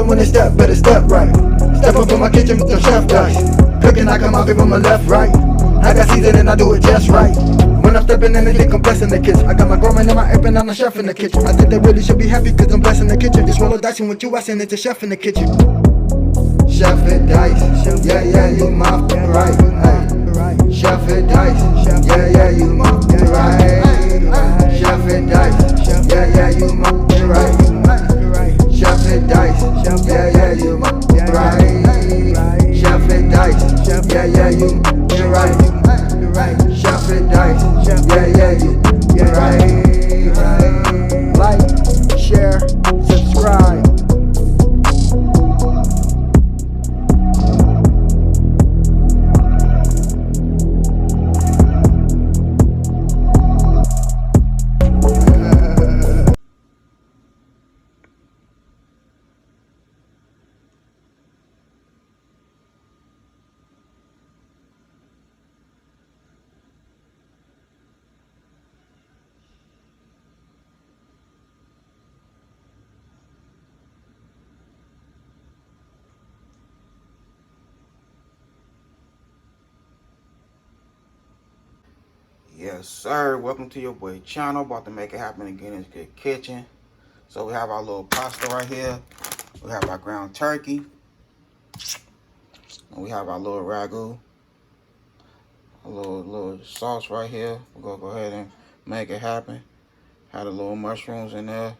when they step, better step right. Step up in my kitchen with the chef dice. Cooking, I come out from my left, right. I got season and I do it just right. When I'm stepping in, they think I'm blessing the kitchen. I got my grandma and my apron, I'm the chef in the kitchen. I think they really should be happy cause I'm blessing the kitchen. Just roll a dice and with you, I send it to chef in the kitchen. Chef and dice, yeah, yeah, you my right. Hey. Chef and dice, yeah, yeah, you my right. Chef and dice, yeah, yeah, you my right. Chef and dice, yeah, yeah, you my right. Chef and dice, yeah, yeah, you right. Chef and dice, yeah, yeah, you right. Like, share, subscribe. Yes, sir. Welcome to your boy channel. About to make it happen again in the kitchen. So we have our little pasta right here. We have our ground turkey. And we have our little ragu. A little sauce right here. We're gonna go ahead and make it happen. Had the little mushrooms in there.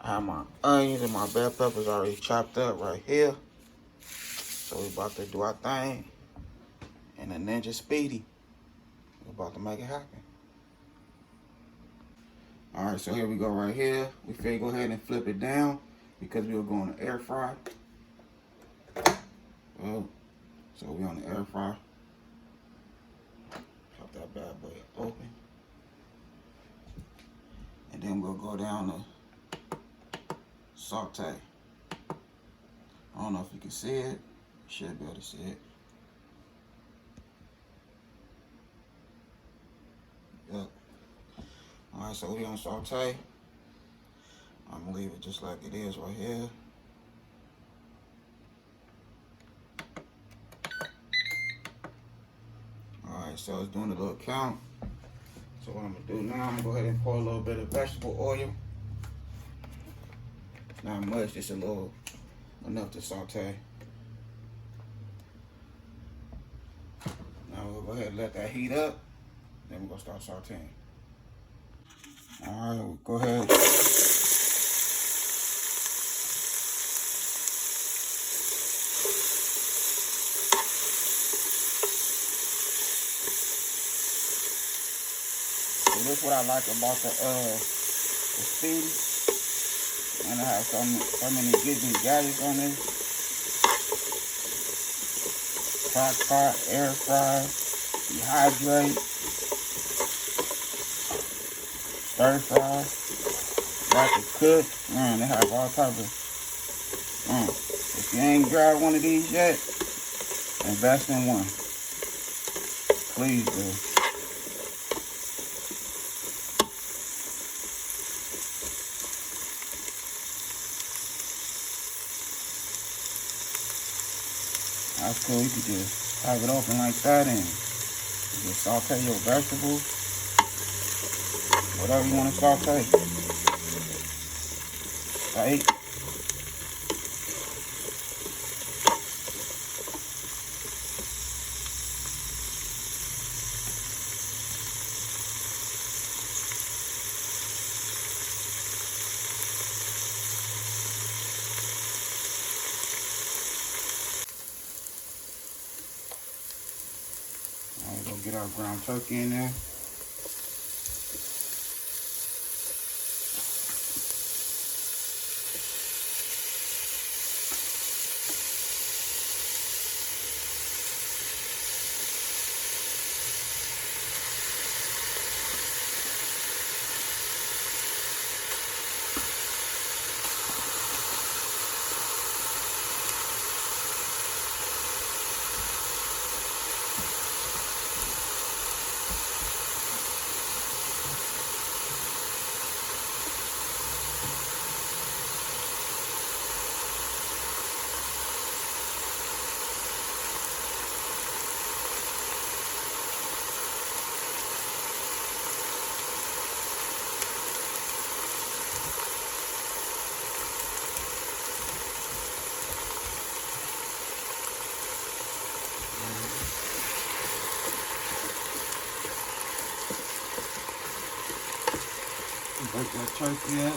I have my onions and my bell peppers already chopped up right here. So we about to do our thing. And the NINJASPEEDI. We're about to make it happen. Alright, so here we go right here. We finna go ahead and flip it down because we were going to air fry. Oh, so we on the air fry. Pop that bad boy open. And then we'll go down to saute. I don't know if you can see it. You should be able to see it. Yep. Alright, so we on saute. I'm gonna leave it just like it is right here. Alright, so it's doing a little count. So what I'm gonna do now, I'm gonna go ahead and pour a little bit of vegetable oil. Not much, just a little, enough to saute. Now we'll go ahead and let that heat up. Then we're gonna start sauteing. All right, we'll go ahead. So this is what I like about the SPEEDI. And I have so many good gadgets on it. Crock pot, air fry, dehydrate, stir fry, got to cook. Man, they have all types of. If you ain't grabbed one of these yet, invest in one. Please do. That's cool. You can just have it open like that and just saute your vegetables. Whatever you want to saute. Right? We're going to get our ground turkey in there. break that turkey up.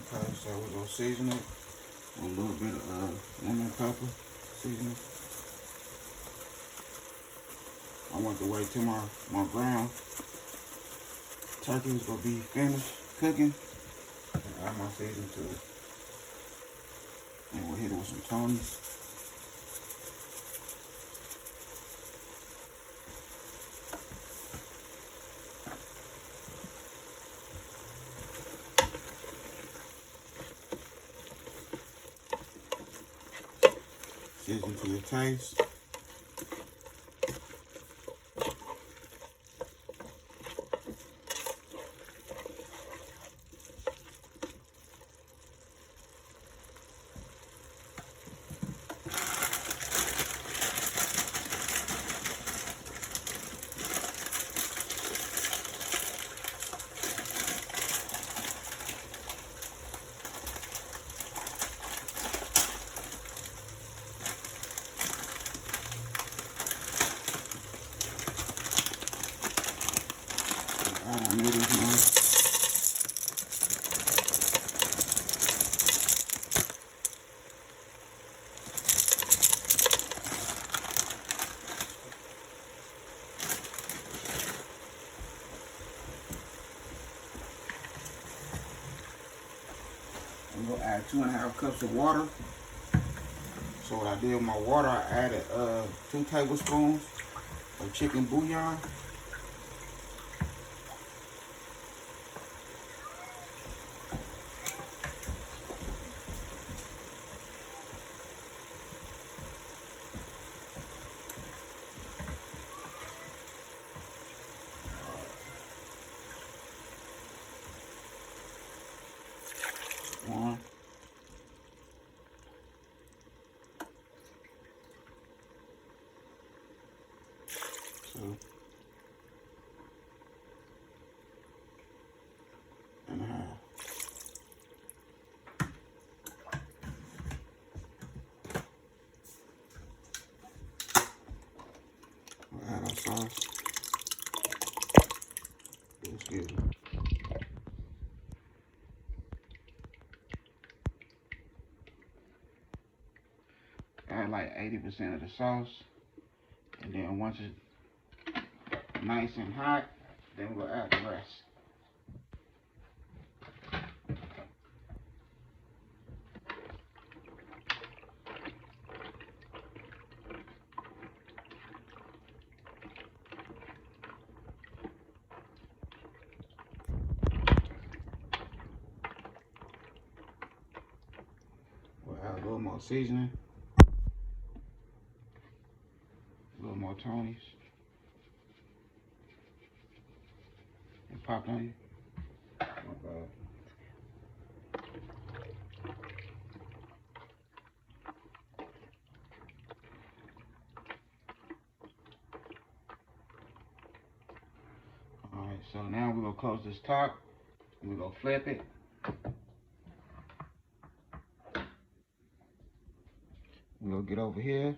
Okay, so we're gonna season it with a little bit of lemon pepper seasoning. I want to wait till my ground turkey is gonna be finished cooking. And add my seasoning to it. And we'll hit it with some Tony's. Season to your taste. I'm gonna add 2.5 cups of water. So what I did with my water, I added 2 tablespoons of chicken bouillon. One. 2.5. We'll add our sauce. Excuse me. Add like 80% of the sauce, and then once it's nice and hot, then we'll add the rest. We'll add a little more seasoning, a little more Tony's, and popped onion. My bad. Alright, so now we're gonna close this top and we're gonna flip it. We're gonna get over here.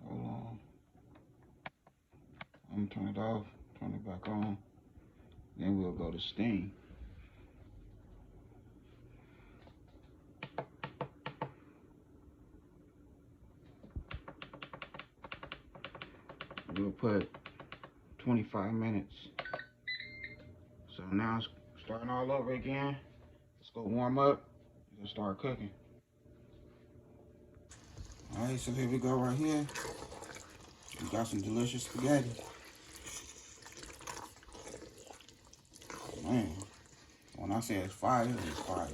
Hold on. I'm gonna turn it off, turn it back on. Then we'll go to steam. We'll put 25 minutes. So now it's starting all over again. Let's go warm up and start cooking. Alright, so here we go right here. We got some delicious spaghetti. Man, when I say it's fire, it's fire.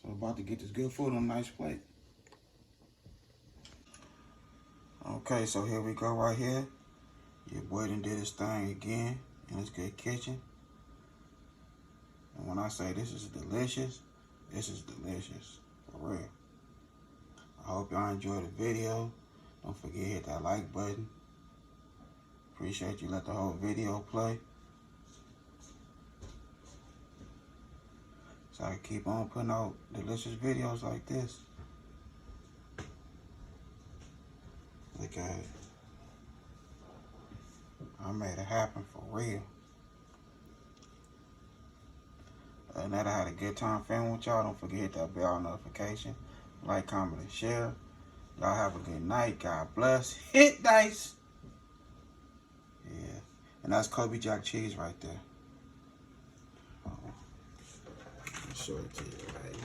So we're about to get this good food on a nice plate. Okay, so here we go right here. Your boy done did his thing again in his good kitchen. And when I say this is delicious, this is delicious, for real. I hope y'all enjoyed the video. Don't forget to hit that like button. Appreciate you let the whole video play, so I can keep on putting out delicious videos like this. Look at it. I made it happen for real. Other than that, I had a good time filming with y'all. Don't forget to hit that bell notification. Like, comment, and share. Y'all have a good night. God bless. Hit dice. Yeah. And that's KOBEJACKCHEESE right there. Let me show it to you right